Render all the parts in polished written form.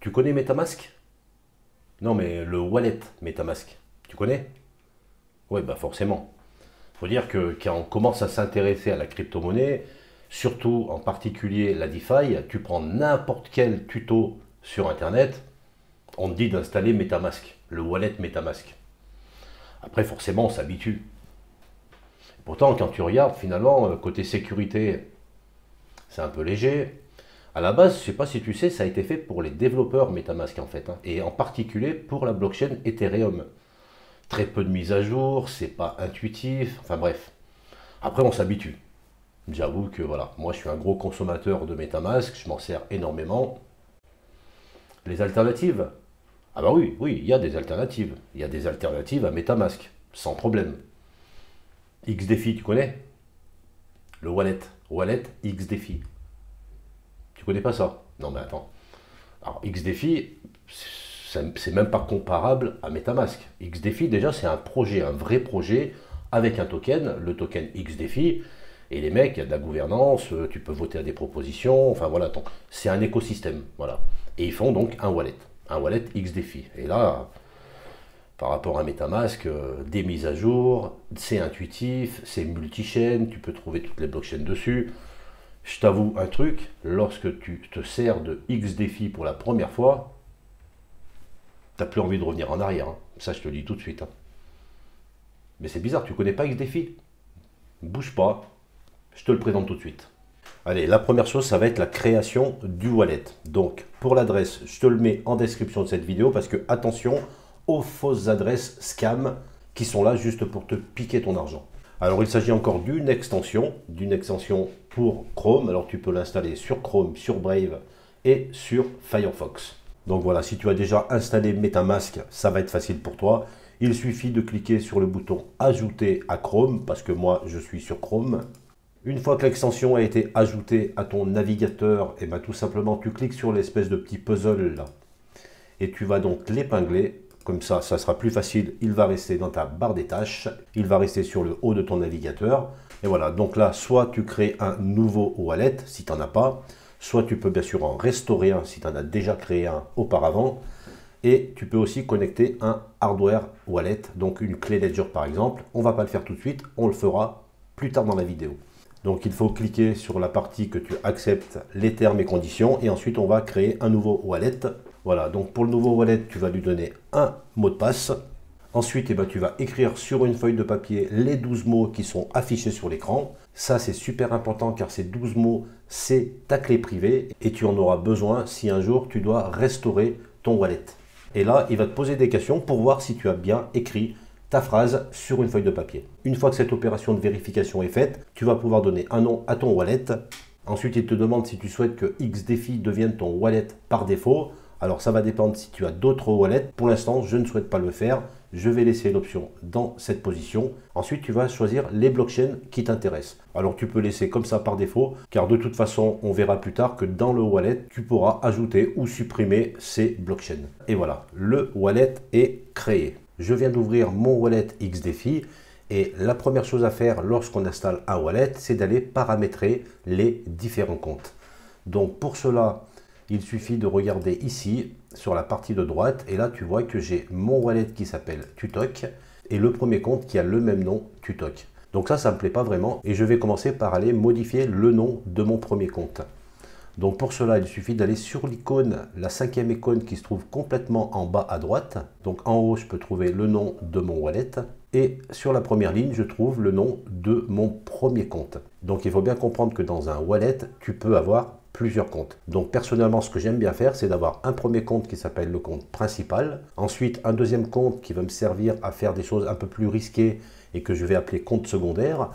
Tu connais MetaMask? Non, mais le wallet MetaMask, tu connais? Oui, bah forcément. Faut dire que quand on commence à s'intéresser à la crypto-monnaie, surtout en particulier la DeFi, tu prends n'importe quel tuto sur Internet, on te dit d'installer MetaMask, le wallet MetaMask. Après, forcément, on s'habitue. Pourtant, quand tu regardes, finalement, côté sécurité, c'est un peu léger. À la base, je ne sais pas si tu sais, ça a été fait pour les développeurs MetaMask en fait, hein, et en particulier pour la blockchain Ethereum. Très peu de mise à jour, c'est pas intuitif, enfin bref. Après, on s'habitue. J'avoue que voilà, moi je suis un gros consommateur de MetaMask, je m'en sers énormément. Les alternatives? Ah bah oui, oui, il y a des alternatives. Il y a des alternatives à MetaMask, sans problème. XDefi, tu connais? Le wallet XDefi. Tu connais pas ça? Non mais attends. Alors XDefi, c'est même pas comparable à MetaMask. XDefi déjà c'est un projet, un vrai projet avec un token, le token XDefi. Et les mecs, il y a de la gouvernance, tu peux voter à des propositions, enfin voilà, c'est un écosystème, voilà. Et ils font donc un wallet XDefi. Et là, par rapport à MetaMask, des mises à jour, c'est intuitif, c'est multi-chaîne, tu peux trouver toutes les blockchains dessus. Je t'avoue un truc, lorsque tu te sers de XDefi pour la première fois, tu n'as plus envie de revenir en arrière, hein. Ça je te le dis tout de suite, hein. Mais c'est bizarre, tu connais pas XDefi? Bouge pas, je te le présente tout de suite. Allez, la première chose, ça va être la création du wallet. Donc, pour l'adresse, je te le mets en description de cette vidéo parce que, attention aux fausses adresses scam qui sont là juste pour te piquer ton argent. Alors, il s'agit encore d'une extension pour Chrome. Alors, tu peux l'installer sur Chrome, sur Brave et sur Firefox. Donc voilà, si tu as déjà installé MetaMask, ça va être facile pour toi. Il suffit de cliquer sur le bouton Ajouter à Chrome, parce que moi, je suis sur Chrome. Une fois que l'extension a été ajoutée à ton navigateur, et ben tout simplement, tu cliques sur l'espèce de petit puzzle là. Et tu vas donc l'épingler. Comme ça sera plus facile. Il va rester dans ta barre des tâches. Il va rester sur le haut de ton navigateur. Et voilà, donc là, soit tu crées un nouveau wallet, si tu n'en as pas. Soit tu peux bien sûr en restaurer un, si tu en as déjà créé un auparavant. Et tu peux aussi connecter un hardware wallet, donc une clé Ledger par exemple. On ne va pas le faire tout de suite, on le fera plus tard dans la vidéo. Donc il faut cliquer sur la partie que tu acceptes les termes et conditions et ensuite on va créer un nouveau wallet. Voilà, donc pour le nouveau wallet, tu vas lui donner un mot de passe. Ensuite, tu vas écrire sur une feuille de papier les 12 mots qui sont affichés sur l'écran. Ça, c'est super important car ces 12 mots, c'est ta clé privée et tu en auras besoin si un jour tu dois restaurer ton wallet. Et là, il va te poser des questions pour voir si tu as bien écrit ta phrase sur une feuille de papier. Une fois que cette opération de vérification est faite, tu vas pouvoir donner un nom à ton wallet. Ensuite, il te demande si tu souhaites que XDefi devienne ton wallet par défaut. Alors, ça va dépendre si tu as d'autres wallets. Pour l'instant, je ne souhaite pas le faire. Je vais laisser l'option dans cette position. Ensuite, tu vas choisir les blockchains qui t'intéressent. Alors, tu peux laisser comme ça par défaut, car de toute façon, on verra plus tard que dans le wallet, tu pourras ajouter ou supprimer ces blockchains. Et voilà, le wallet est créé. Je viens d'ouvrir mon wallet XDefi et la première chose à faire lorsqu'on installe un wallet, c'est d'aller paramétrer les différents comptes. Donc pour cela, il suffit de regarder ici sur la partie de droite et là tu vois que j'ai mon wallet qui s'appelle Tutok et le premier compte qui a le même nom, Tutok. Donc ça ne me plaît pas vraiment et je vais commencer par aller modifier le nom de mon premier compte. Donc pour cela, il suffit d'aller sur l'icône, la 5e icône qui se trouve complètement en bas à droite. Donc en haut, je peux trouver le nom de mon wallet. Et sur la première ligne, je trouve le nom de mon premier compte. Donc il faut bien comprendre que dans un wallet, tu peux avoir plusieurs comptes. Donc personnellement, ce que j'aime bien faire, c'est d'avoir un premier compte qui s'appelle le compte principal. Ensuite, un deuxième compte qui va me servir à faire des choses un peu plus risquées et que je vais appeler compte secondaire.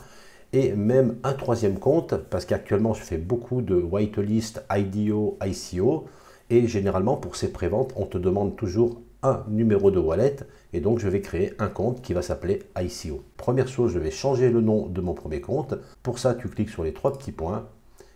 Et même un troisième compte, parce qu'actuellement je fais beaucoup de whitelist, IDO, ICO, et généralement pour ces préventes, on te demande toujours un numéro de wallet, et donc je vais créer un compte qui va s'appeler ICO. Première chose, je vais changer le nom de mon premier compte. Pour ça, tu cliques sur les 3 petits points,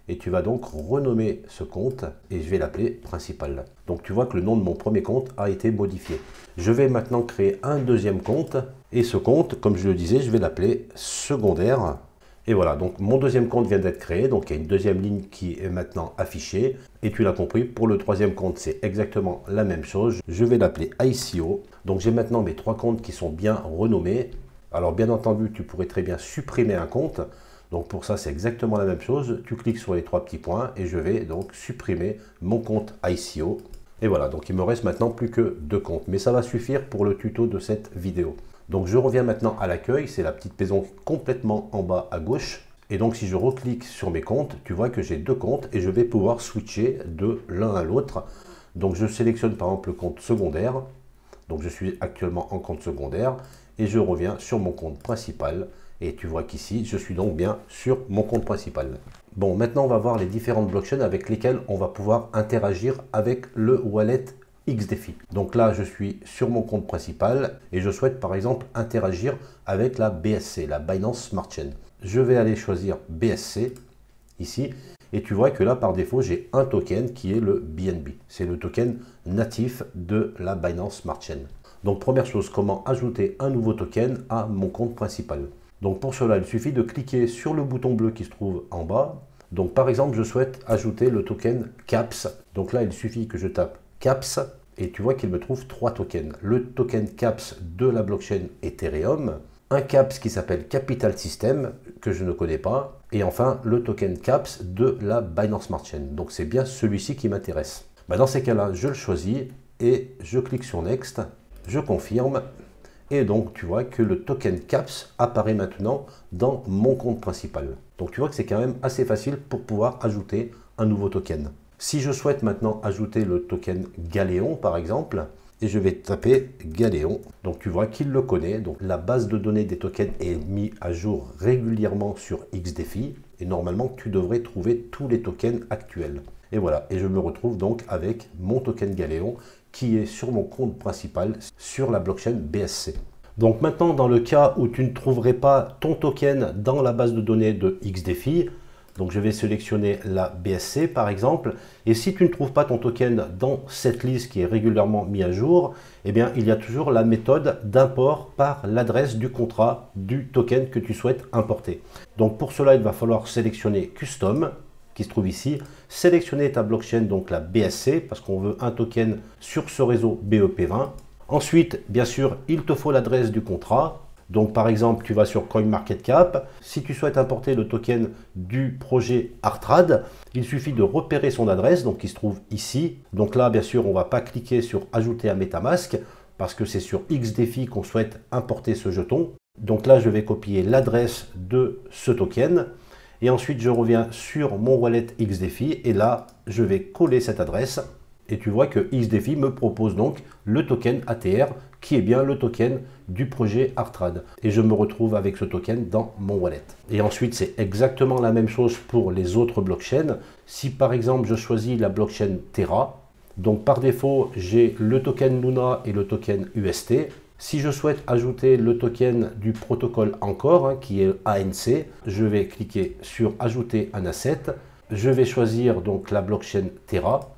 et tu vas donc renommer ce compte, et je vais l'appeler principal. Donc tu vois que le nom de mon premier compte a été modifié. Je vais maintenant créer un deuxième compte, et ce compte, comme je le disais, je vais l'appeler secondaire. Et voilà, donc mon deuxième compte vient d'être créé, donc il y a une deuxième ligne qui est maintenant affichée. Et tu l'as compris, pour le troisième compte, c'est exactement la même chose. Je vais l'appeler ICO. Donc j'ai maintenant mes 3 comptes qui sont bien renommés. Alors bien entendu, tu pourrais très bien supprimer un compte. Donc pour ça, c'est exactement la même chose. Tu cliques sur les 3 petits points et je vais donc supprimer mon compte ICO. Et voilà, donc il me reste maintenant plus que 2 comptes. Mais ça va suffire pour le tuto de cette vidéo. Donc je reviens maintenant à l'accueil, c'est la petite maison complètement en bas à gauche. Et donc si je reclique sur mes comptes, tu vois que j'ai 2 comptes et je vais pouvoir switcher de l'un à l'autre. Donc je sélectionne par exemple le compte secondaire. Donc je suis actuellement en compte secondaire et je reviens sur mon compte principal. Et tu vois qu'ici, je suis donc bien sur mon compte principal. Bon, maintenant on va voir les différentes blockchains avec lesquelles on va pouvoir interagir avec le wallet XDefi. Donc là, je suis sur mon compte principal et je souhaite par exemple interagir avec la BSC, la Binance Smart Chain. Je vais aller choisir BSC ici et tu vois que là, par défaut, j'ai un token qui est le BNB. C'est le token natif de la Binance Smart Chain. Donc première chose, comment ajouter un nouveau token à mon compte principal? Donc pour cela, il suffit de cliquer sur le bouton bleu qui se trouve en bas. Donc par exemple, je souhaite ajouter le token CAPS. Donc là, il suffit que je tape CAPS et tu vois qu'il me trouve 3 tokens. Le token CAPS de la blockchain Ethereum, un CAPS qui s'appelle Capital System que je ne connais pas et enfin le token CAPS de la Binance Smart Chain. Donc c'est bien celui-ci qui m'intéresse. Dans ces cas-là, je le choisis et je clique sur Next, je confirme et donc tu vois que le token CAPS apparaît maintenant dans mon compte principal. Donc tu vois que c'est quand même assez facile pour pouvoir ajouter un nouveau token. Si je souhaite maintenant ajouter le token Galéon par exemple, et je vais taper Galéon, donc tu vois qu'il le connaît, donc la base de données des tokens est mise à jour régulièrement sur XDefi, et normalement tu devrais trouver tous les tokens actuels. Et voilà, et je me retrouve donc avec mon token Galéon qui est sur mon compte principal sur la blockchain BSC. Donc maintenant, dans le cas où tu ne trouverais pas ton token dans la base de données de XDefi, donc je vais sélectionner la BSC par exemple, et si tu ne trouves pas ton token dans cette liste qui est régulièrement mise à jour, eh bien il y a toujours la méthode d'import par l'adresse du contrat du token que tu souhaites importer. Donc pour cela, il va falloir sélectionner Custom, qui se trouve ici, sélectionner ta blockchain, donc la BSC, parce qu'on veut un token sur ce réseau BEP20. Ensuite, bien sûr, il te faut l'adresse du contrat. Donc par exemple, tu vas sur CoinMarketCap. Si tu souhaites importer le token du projet Artrad, il suffit de repérer son adresse, donc qui se trouve ici. Donc là, bien sûr, on ne va pas cliquer sur Ajouter à MetaMask, parce que c'est sur XDefi qu'on souhaite importer ce jeton. Donc là, je vais copier l'adresse de ce token. Et ensuite, je reviens sur mon wallet XDefi et là, je vais coller cette adresse. Et tu vois que XDefi me propose donc le token ATR qui est bien le token du projet Artrad. Et je me retrouve avec ce token dans mon wallet. Et ensuite, c'est exactement la même chose pour les autres blockchains. Si par exemple, je choisis la blockchain Terra, donc par défaut, j'ai le token Luna et le token UST. Si je souhaite ajouter le token du protocole encore, qui est ANC, je vais cliquer sur Ajouter un asset. Je vais choisir donc la blockchain Terra.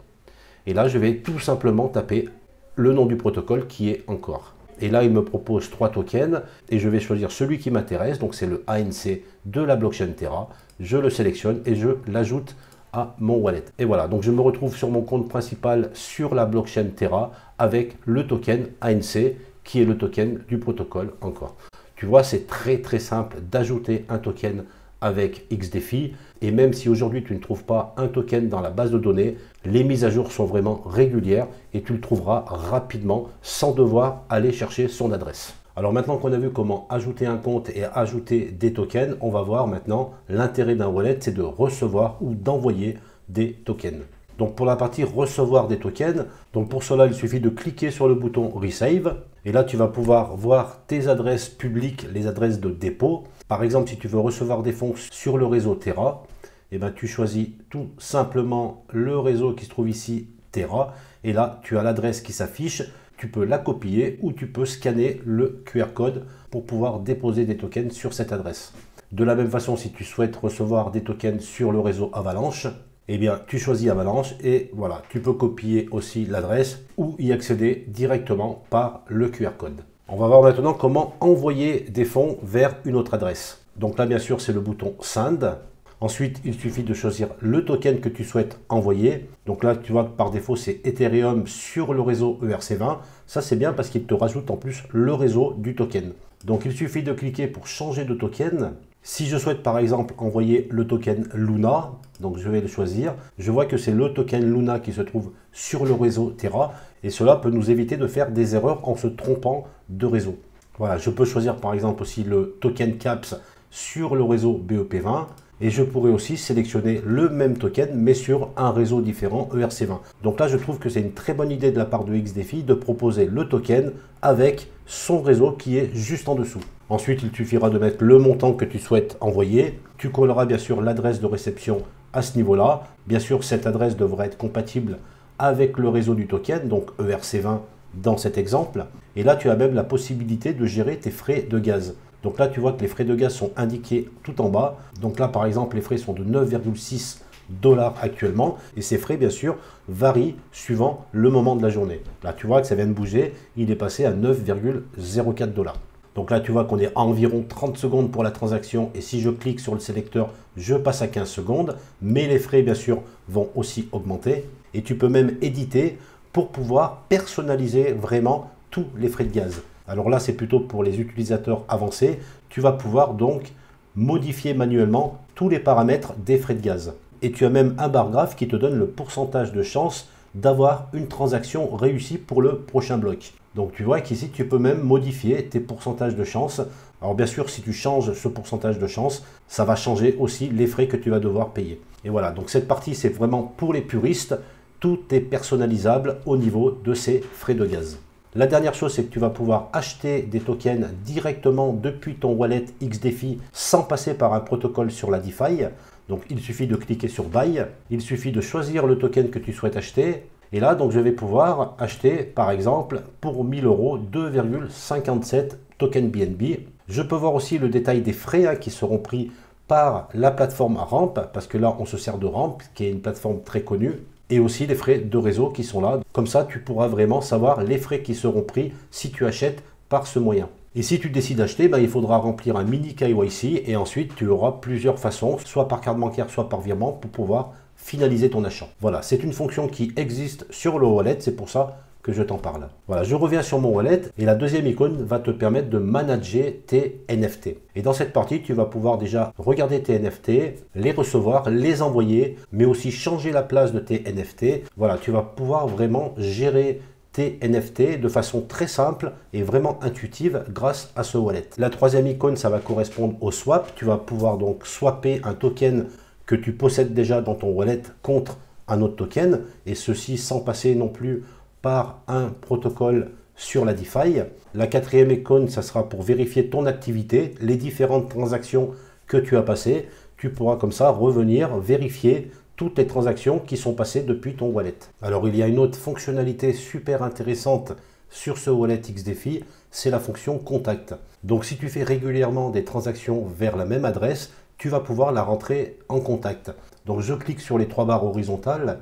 Et là, je vais tout simplement taper le nom du protocole qui est encore. Et là, il me propose 3 tokens et je vais choisir celui qui m'intéresse. Donc, c'est le ANC de la blockchain Terra. Je le sélectionne et je l'ajoute à mon wallet. Et voilà, donc je me retrouve sur mon compte principal sur la blockchain Terra avec le token ANC qui est le token du protocole encore. Tu vois, c'est très simple d'ajouter un token avec XDefi. Et même si aujourd'hui tu ne trouves pas un token dans la base de données, les mises à jour sont vraiment régulières et tu le trouveras rapidement sans devoir aller chercher son adresse. Alors maintenant qu'on a vu comment ajouter un compte et ajouter des tokens, on va voir maintenant l'intérêt d'un wallet, c'est de recevoir ou d'envoyer des tokens. Donc pour la partie recevoir des tokens, donc pour cela il suffit de cliquer sur le bouton Resave et là tu vas pouvoir voir tes adresses publiques, les adresses de dépôt. Par exemple, si tu veux recevoir des fonds sur le réseau Terra, eh ben, tu choisis tout simplement le réseau qui se trouve ici, Terra, et là tu as l'adresse qui s'affiche. Tu peux la copier ou tu peux scanner le QR code pour pouvoir déposer des tokens sur cette adresse. De la même façon, si tu souhaites recevoir des tokens sur le réseau Avalanche, eh bien, tu choisis Avalanche et voilà, tu peux copier aussi l'adresse ou y accéder directement par le QR code. On va voir maintenant comment envoyer des fonds vers une autre adresse. Donc là, bien sûr, c'est le bouton Send. Ensuite, il suffit de choisir le token que tu souhaites envoyer. Donc là, tu vois que par défaut, c'est Ethereum sur le réseau ERC20. Ça, c'est bien parce qu'il te rajoute en plus le réseau du token. Donc, il suffit de cliquer pour changer de token. Si je souhaite par exemple envoyer le token Luna, donc je vais le choisir, je vois que c'est le token Luna qui se trouve sur le réseau Terra et cela peut nous éviter de faire des erreurs en se trompant de réseau. Voilà, je peux choisir par exemple aussi le token CAPS sur le réseau BEP20 et je pourrais aussi sélectionner le même token mais sur un réseau différent ERC20. Donc là, je trouve que c'est une très bonne idée de la part de XDefi de proposer le token avec son réseau qui est juste en dessous. Ensuite, il suffira de mettre le montant que tu souhaites envoyer. Tu colleras bien sûr l'adresse de réception à ce niveau-là. Bien sûr, cette adresse devra être compatible avec le réseau du token, donc ERC20 dans cet exemple. Et là, tu as même la possibilité de gérer tes frais de gaz. Donc là, tu vois que les frais de gaz sont indiqués tout en bas. Donc là, par exemple, les frais sont de 9,6 $ actuellement. Et ces frais, bien sûr, varient suivant le moment de la journée. Là, tu vois que ça vient de bouger. Il est passé à 9,04 $. Donc là, tu vois qu'on est à environ 30 secondes pour la transaction. Et si je clique sur le sélecteur, je passe à 15 secondes. Mais les frais, bien sûr, vont aussi augmenter. Et tu peux même éditer pour pouvoir personnaliser vraiment tous les frais de gaz. Alors là, c'est plutôt pour les utilisateurs avancés. Tu vas pouvoir donc modifier manuellement tous les paramètres des frais de gaz. Et tu as même un bar graphe qui te donne le pourcentage de chance d'avoir une transaction réussie pour le prochain bloc. Donc tu vois qu'ici, tu peux même modifier tes pourcentages de chance. Alors bien sûr, si tu changes ce pourcentage de chance, ça va changer aussi les frais que tu vas devoir payer. Et voilà, donc cette partie, c'est vraiment pour les puristes. Tout est personnalisable au niveau de ces frais de gaz. La dernière chose, c'est que tu vas pouvoir acheter des tokens directement depuis ton wallet XDefi sans passer par un protocole sur la DeFi. Donc, il suffit de cliquer sur Buy. Il suffit de choisir le token que tu souhaites acheter. Et là, donc, je vais pouvoir acheter, par exemple, pour 1000 €, 2,57 tokens BNB. Je peux voir aussi le détail des frais qui seront pris par la plateforme Ramp, parce que là, on se sert de Ramp, qui est une plateforme très connue. Et aussi les frais de réseau qui sont là. Comme ça, tu pourras vraiment savoir les frais qui seront pris si tu achètes par ce moyen. Et si tu décides d'acheter, il faudra remplir un mini KYC et ensuite tu auras plusieurs façons, soit par carte bancaire, soit par virement, pour pouvoir finaliser ton achat. Voilà, c'est une fonction qui existe sur le wallet, c'est pour ça que je t'en parle. Voilà, je reviens sur mon wallet et la deuxième icône va te permettre de manager tes NFT. Et dans cette partie, tu vas pouvoir déjà regarder tes NFT, les recevoir, les envoyer, mais aussi changer la place de tes NFT. Voilà, tu vas pouvoir vraiment gérer tes NFT de façon très simple et vraiment intuitive grâce à ce wallet. La troisième icône, ça va correspondre au swap. Tu vas pouvoir donc swapper un token que tu possèdes déjà dans ton wallet contre un autre token, et ceci sans passer non plus par un protocole sur la DeFi. La quatrième icône, ça sera pour vérifier ton activité, les différentes transactions que tu as passées. Tu pourras comme ça revenir vérifier toutes les transactions qui sont passées depuis ton wallet. Alors il y a une autre fonctionnalité super intéressante sur ce wallet XDefi, c'est la fonction contact. Donc si tu fais régulièrement des transactions vers la même adresse, tu vas pouvoir la rentrer en contact. Donc je clique sur les trois barres horizontales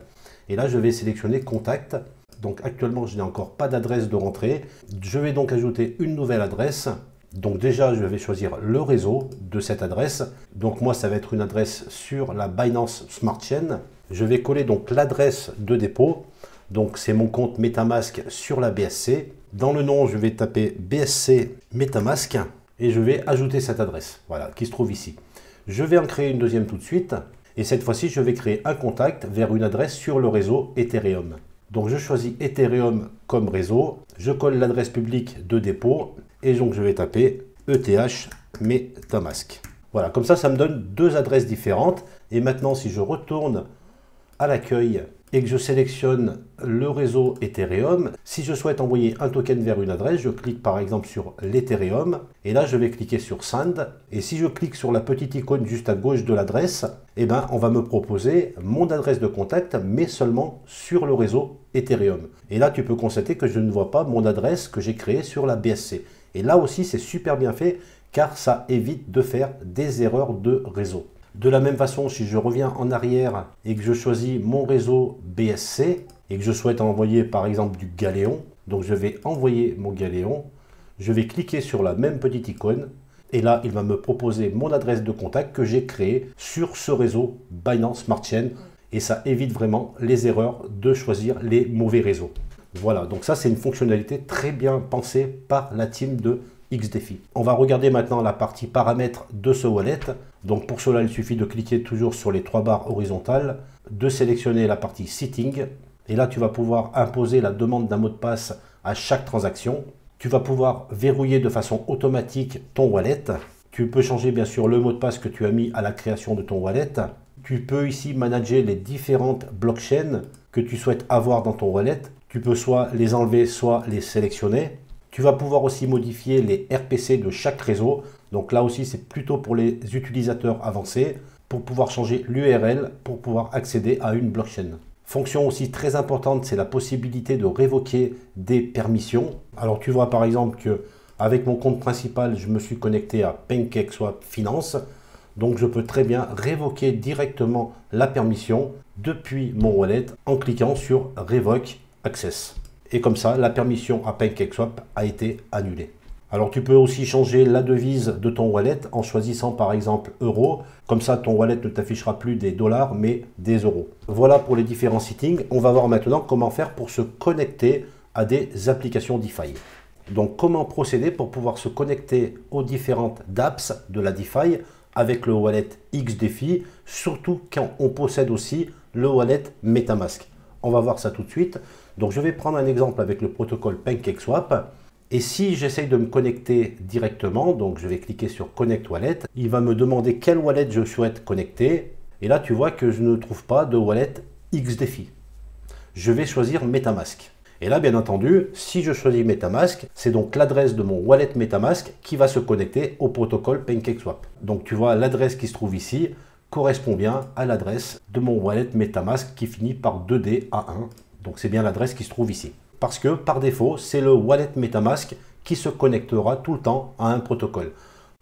et là je vais sélectionner contact. Donc actuellement, je n'ai encore pas d'adresse de rentrée. Je vais donc ajouter une nouvelle adresse. Donc déjà, je vais choisir le réseau de cette adresse. Donc moi, ça va être une adresse sur la Binance Smart Chain. Je vais coller donc l'adresse de dépôt. Donc c'est mon compte MetaMask sur la BSC. Dans le nom, je vais taper BSC MetaMask et je vais ajouter cette adresse, voilà, qui se trouve ici. Je vais en créer une deuxième tout de suite. Et cette fois-ci, je vais créer un contact vers une adresse sur le réseau Ethereum. Donc je choisis Ethereum comme réseau, je colle l'adresse publique de dépôt et donc je vais taper ETH MetaMask. Voilà, comme ça me donne deux adresses différentes. Et maintenant, si je retourne à l'accueil et que je sélectionne le réseau Ethereum, si je souhaite envoyer un token vers une adresse, je clique par exemple sur l'Ethereum et là je vais cliquer sur Send. Et si je clique sur la petite icône juste à gauche de l'adresse, on va me proposer mon adresse de contact, mais seulement sur le réseau Ethereum. Et là tu peux constater que je ne vois pas mon adresse que j'ai créée sur la BSC. Et là aussi c'est super bien fait car ça évite de faire des erreurs de réseau. De la même façon, si je reviens en arrière et que je choisis mon réseau BSC et que je souhaite envoyer par exemple du Galéon, donc je vais envoyer mon Galéon, je vais cliquer sur la même petite icône Et là, il va me proposer mon adresse de contact que j'ai créée sur ce réseau Binance Smart Chain. Et ça évite vraiment les erreurs de choisir les mauvais réseaux. Voilà, donc ça c'est une fonctionnalité très bien pensée par la team de XDefi. On va regarder maintenant la partie paramètres de ce wallet. Donc pour cela, il suffit de cliquer toujours sur les trois barres horizontales, de sélectionner la partie Setting. Et là, tu vas pouvoir imposer la demande d'un mot de passe à chaque transaction. Tu vas pouvoir verrouiller de façon automatique ton wallet. Tu peux changer bien sûr le mot de passe que tu as mis à la création de ton wallet. Tu peux ici manager les différentes blockchains que tu souhaites avoir dans ton wallet. Tu peux soit les enlever, soit les sélectionner. Tu vas pouvoir aussi modifier les RPC de chaque réseau. Donc là aussi, c'est plutôt pour les utilisateurs avancés, pour pouvoir changer l'URL, pour pouvoir accéder à une blockchain. Fonction aussi très importante, c'est la possibilité de révoquer des permissions. Alors tu vois par exemple que avec mon compte principal, je me suis connecté à PancakeSwap Finance. Donc je peux très bien révoquer directement la permission depuis mon wallet en cliquant sur Revoke Access. Et comme ça, la permission à PancakeSwap a été annulée. Alors tu peux aussi changer la devise de ton wallet en choisissant par exemple euros. Comme ça, ton wallet ne t'affichera plus des dollars mais des euros. Voilà pour les différents settings. On va voir maintenant comment faire pour se connecter à des applications DeFi. Donc comment procéder pour pouvoir se connecter aux différentes dApps de la DeFi avec le wallet XDefi, surtout quand on possède aussi le wallet MetaMask. On va voir ça tout de suite. Donc je vais prendre un exemple avec le protocole PancakeSwap. Et si j'essaye de me connecter directement, donc je vais cliquer sur Connect Wallet, il va me demander quel wallet je souhaite connecter. Et là tu vois que je ne trouve pas de wallet XDefi. Je vais choisir MetaMask. Et là, bien entendu, si je choisis MetaMask, c'est donc l'adresse de mon wallet MetaMask qui va se connecter au protocole PancakeSwap. Donc tu vois, l'adresse qui se trouve ici correspond bien à l'adresse de mon wallet MetaMask qui finit par 2DA1. Donc c'est bien l'adresse qui se trouve ici. Parce que par défaut, c'est le wallet MetaMask qui se connectera tout le temps à un protocole.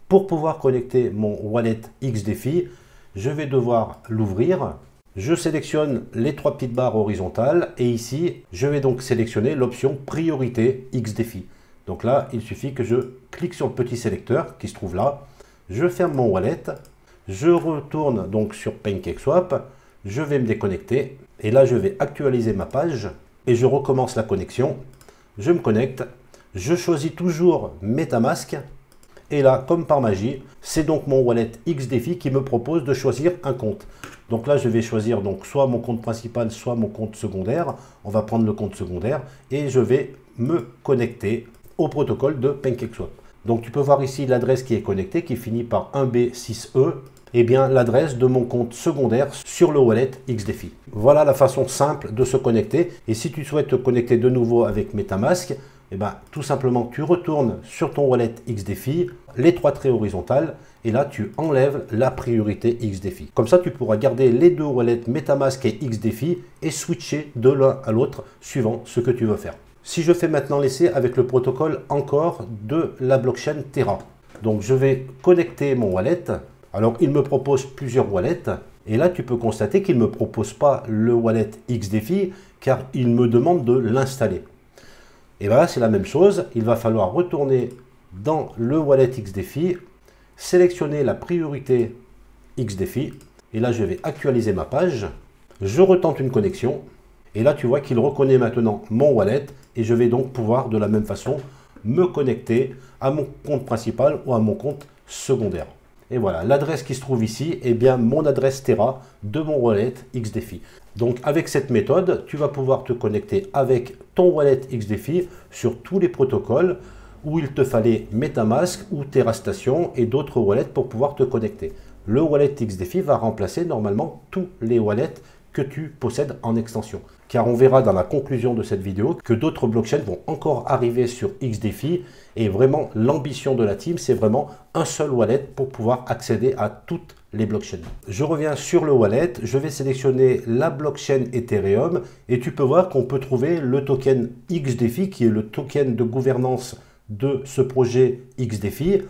Pour pouvoir connecter mon wallet XDefi, je vais devoir l'ouvrir. Je sélectionne les trois petites barres horizontales et ici, je vais donc sélectionner l'option priorité XDefi. Donc là, il suffit que je clique sur le petit sélecteur qui se trouve là. Je ferme mon wallet. Je retourne donc sur PancakeSwap. Je vais me déconnecter et là, je vais actualiser ma page et je recommence la connexion. Je me connecte. Je choisis toujours MetaMask. Et là, comme par magie, c'est donc mon wallet XDefi qui me propose de choisir un compte. Donc là, je vais choisir donc soit mon compte principal, soit mon compte secondaire. On va prendre le compte secondaire et je vais me connecter au protocole de PancakeSwap. Donc tu peux voir ici l'adresse qui est connectée, qui finit par 1B6E. Et bien l'adresse de mon compte secondaire sur le wallet XDefi. Voilà la façon simple de se connecter. Et si tu souhaites te connecter de nouveau avec MetaMask, eh ben, tout simplement, tu retournes sur ton wallet XDefi, les trois traits horizontales, et là, tu enlèves la priorité XDefi. Comme ça, tu pourras garder les deux wallets MetaMask et XDefi et switcher de l'un à l'autre suivant ce que tu veux faire. Si je fais maintenant l'essai avec le protocole encore de la blockchain Terra. Donc, je vais connecter mon wallet. Alors, il me propose plusieurs wallets. Et là, tu peux constater qu'il ne me propose pas le wallet XDefi car il me demande de l'installer. Et bien là, c'est la même chose. Il va falloir retourner dans le wallet XDefi, sélectionner la priorité XDefi. Et là, je vais actualiser ma page. Je retente une connexion. Et là, tu vois qu'il reconnaît maintenant mon wallet. Et je vais donc pouvoir de la même façon me connecter à mon compte principal ou à mon compte secondaire. Et voilà, l'adresse qui se trouve ici est bien mon adresse Terra de mon wallet XDefi. Donc avec cette méthode, tu vas pouvoir te connecter avec ton wallet XDefi sur tous les protocoles où il te fallait MetaMask ou TerraStation et d'autres wallets pour pouvoir te connecter. Le wallet XDefi va remplacer normalement tous les wallets que tu possèdes en extension. Car on verra dans la conclusion de cette vidéo que d'autres blockchains vont encore arriver sur XDefi et vraiment l'ambition de la team, c'est vraiment un seul wallet pour pouvoir accéder à toutes les blockchains. Je reviens sur le wallet, je vais sélectionner la blockchain Ethereum et tu peux voir qu'on peut trouver le token XDefi qui est le token de gouvernance de ce projet XDefi.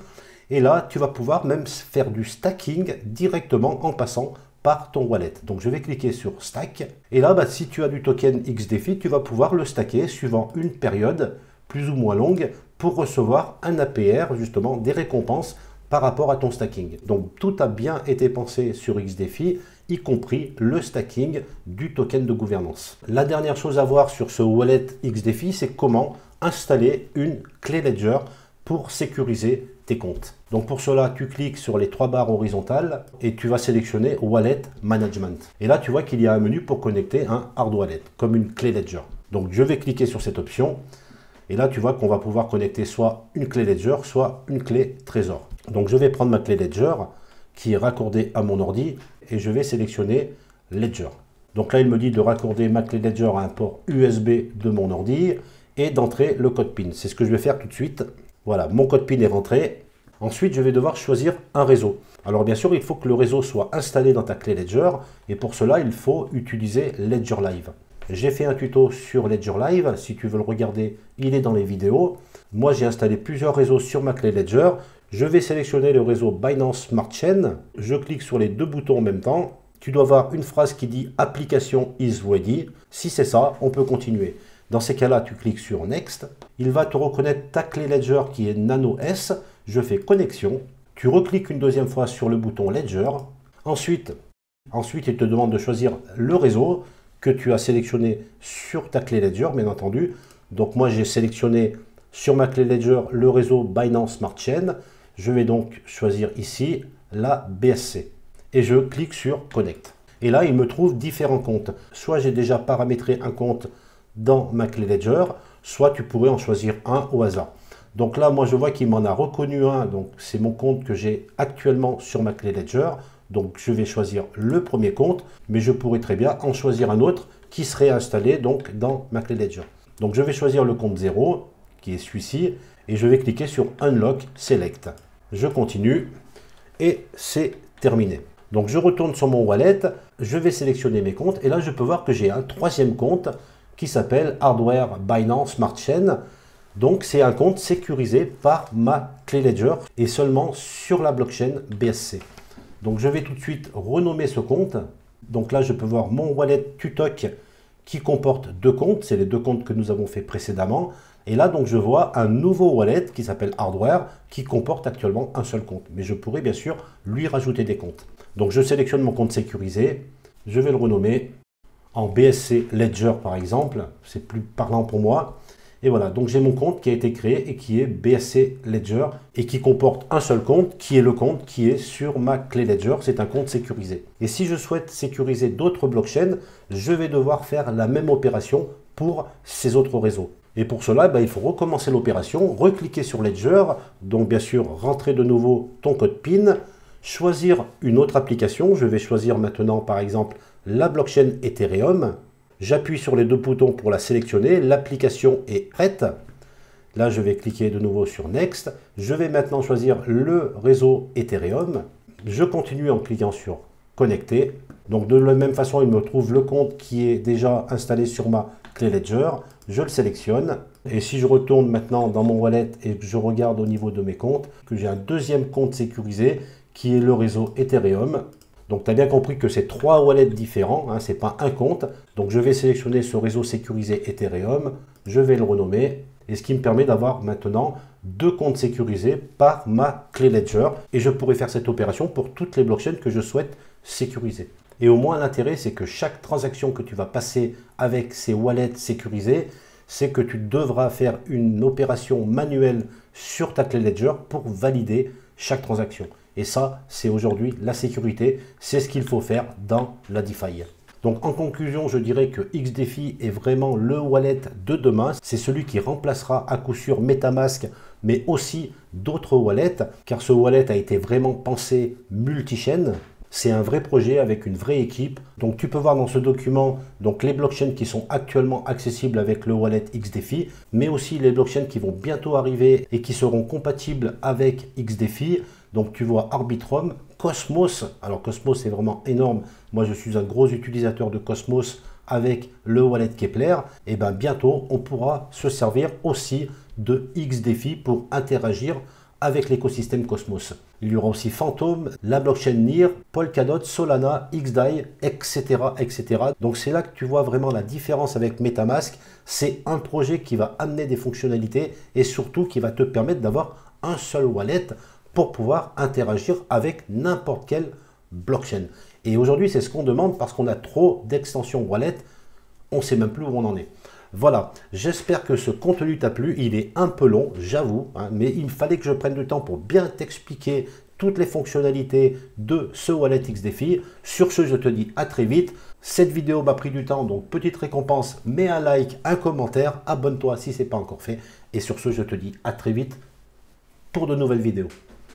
Et là, tu vas pouvoir même faire du stacking directement en passant par ton wallet. Donc je vais cliquer sur Stack. Et là, si tu as du token XDefi, tu vas pouvoir le stacker suivant une période plus ou moins longue pour recevoir un APR, justement des récompenses par rapport à ton stacking. Donc tout a bien été pensé sur XDefi, y compris le stacking du token de gouvernance. La dernière chose à voir sur ce wallet XDefi, c'est comment installer une clé Ledger pour sécuriser tes comptes. Donc pour cela, tu cliques sur les 3 barres horizontales et tu vas sélectionner Wallet Management. Et là, tu vois qu'il y a un menu pour connecter un hard wallet, comme une clé Ledger. Donc je vais cliquer sur cette option. Et là, tu vois qu'on va pouvoir connecter soit une clé Ledger, soit une clé Trésor. Donc je vais prendre ma clé Ledger qui est raccordée à mon ordi et je vais sélectionner Ledger. Donc là, il me dit de raccorder ma clé Ledger à un port USB de mon ordi et d'entrer le code PIN. C'est ce que je vais faire tout de suite. Voilà, mon code PIN est rentré. Ensuite, je vais devoir choisir un réseau. Alors bien sûr, il faut que le réseau soit installé dans ta clé Ledger et pour cela, il faut utiliser Ledger Live. J'ai fait un tuto sur Ledger Live, si tu veux le regarder, il est dans les vidéos. Moi, j'ai installé plusieurs réseaux sur ma clé Ledger. Je vais sélectionner le réseau Binance Smart Chain. Je clique sur les 2 boutons en même temps. Tu dois voir une phrase qui dit « Application is ready ». Si c'est ça, on peut continuer. Dans ces cas-là, tu cliques sur Next. Il va te reconnaître ta clé Ledger qui est Nano S. Je fais connexion. Tu recliques une deuxième fois sur le bouton Ledger. Ensuite, il te demande de choisir le réseau que tu as sélectionné sur ta clé Ledger, bien entendu. Donc moi, j'ai sélectionné sur ma clé Ledger le réseau Binance Smart Chain. Je vais donc choisir ici la BSC. Et je clique sur Connect. Et là, il me trouve différents comptes. Soit j'ai déjà paramétré un compte dans ma clé Ledger, soit tu pourrais en choisir un au hasard. Donc là, moi, je vois qu'il m'en a reconnu un. Donc, c'est mon compte que j'ai actuellement sur ma clé Ledger. Donc, je vais choisir le premier compte, mais je pourrais très bien en choisir un autre qui serait installé donc dans ma clé Ledger. Donc, je vais choisir le compte 0, qui est celui-ci, et je vais cliquer sur Unlock Select. Je continue et c'est terminé. Donc, je retourne sur mon wallet, je vais sélectionner mes comptes et là, je peux voir que j'ai un troisième compte qui s'appelle Hardware Binance Smart Chain. Donc, c'est un compte sécurisé par ma clé Ledger et seulement sur la blockchain BSC. Donc, je vais tout de suite renommer ce compte. Donc là, je peux voir mon wallet Tutok qui comporte 2 comptes. C'est les 2 comptes que nous avons fait précédemment. Et là, donc, je vois un nouveau wallet qui s'appelle Hardware qui comporte actuellement un seul compte. Mais je pourrais bien sûr lui rajouter des comptes. Donc, je sélectionne mon compte sécurisé. Je vais le renommer en BSC Ledger, par exemple. C'est plus parlant pour moi. Et voilà, donc j'ai mon compte qui a été créé et qui est BSC Ledger et qui comporte un seul compte qui est le compte qui est sur ma clé Ledger. C'est un compte sécurisé. Et si je souhaite sécuriser d'autres blockchains, je vais devoir faire la même opération pour ces autres réseaux. Et pour cela, il faut recommencer l'opération, recliquer sur Ledger, donc bien sûr rentrer de nouveau ton code PIN, choisir une autre application. Je vais choisir maintenant par exemple la blockchain Ethereum. J'appuie sur les 2 boutons pour la sélectionner. L'application est prête. Là, je vais cliquer de nouveau sur Next. Je vais maintenant choisir le réseau Ethereum. Je continue en cliquant sur Connecter. Donc, de la même façon, il me trouve le compte qui est déjà installé sur ma clé Ledger. Je le sélectionne. Et si je retourne maintenant dans mon wallet et que je regarde au niveau de mes comptes, que j'ai un deuxième compte sécurisé qui est le réseau Ethereum. Donc, tu as bien compris que c'est 3 wallets différents, ce n'est pas un compte. Donc, je vais sélectionner ce réseau sécurisé Ethereum. Je vais le renommer. Et ce qui me permet d'avoir maintenant 2 comptes sécurisés par ma clé Ledger. Et je pourrais faire cette opération pour toutes les blockchains que je souhaite sécuriser. Et au moins, l'intérêt, c'est que chaque transaction que tu vas passer avec ces wallets sécurisés, c'est que tu devras faire une opération manuelle sur ta clé Ledger pour valider chaque transaction. Et ça, c'est aujourd'hui la sécurité, c'est ce qu'il faut faire dans la DeFi. Donc en conclusion, je dirais que XDefi est vraiment le wallet de demain. C'est celui qui remplacera à coup sûr MetaMask, mais aussi d'autres wallets, car ce wallet a été vraiment pensé multi-chaîne. C'est un vrai projet avec une vraie équipe. Donc tu peux voir dans ce document donc les blockchains qui sont actuellement accessibles avec le wallet XDefi, mais aussi les blockchains qui vont bientôt arriver et qui seront compatibles avec XDefi. Donc tu vois Arbitrum, Cosmos. Alors Cosmos c'est vraiment énorme. Moi je suis un gros utilisateur de Cosmos avec le wallet Kepler. Et bien bientôt on pourra se servir aussi de XDefi pour interagir avec l'écosystème Cosmos. Il y aura aussi Phantom, la blockchain NIR, Polkadot, Solana, XDAI, etc. etc. Donc c'est là que tu vois vraiment la différence avec MetaMask. C'est un projet qui va amener des fonctionnalités et surtout qui va te permettre d'avoir un seul wallet pour pouvoir interagir avec n'importe quelle blockchain. Et aujourd'hui, c'est ce qu'on demande parce qu'on a trop d'extensions wallet. On ne sait même plus où on en est. Voilà, j'espère que ce contenu t'a plu. Il est un peu long, j'avoue, hein, mais il fallait que je prenne du temps pour bien t'expliquer toutes les fonctionnalités de ce Wallet XDefi. Sur ce, je te dis à très vite. Cette vidéo m'a pris du temps, donc petite récompense, mets un like, un commentaire, abonne-toi si ce n'est pas encore fait. Et sur ce, je te dis à très vite pour de nouvelles vidéos.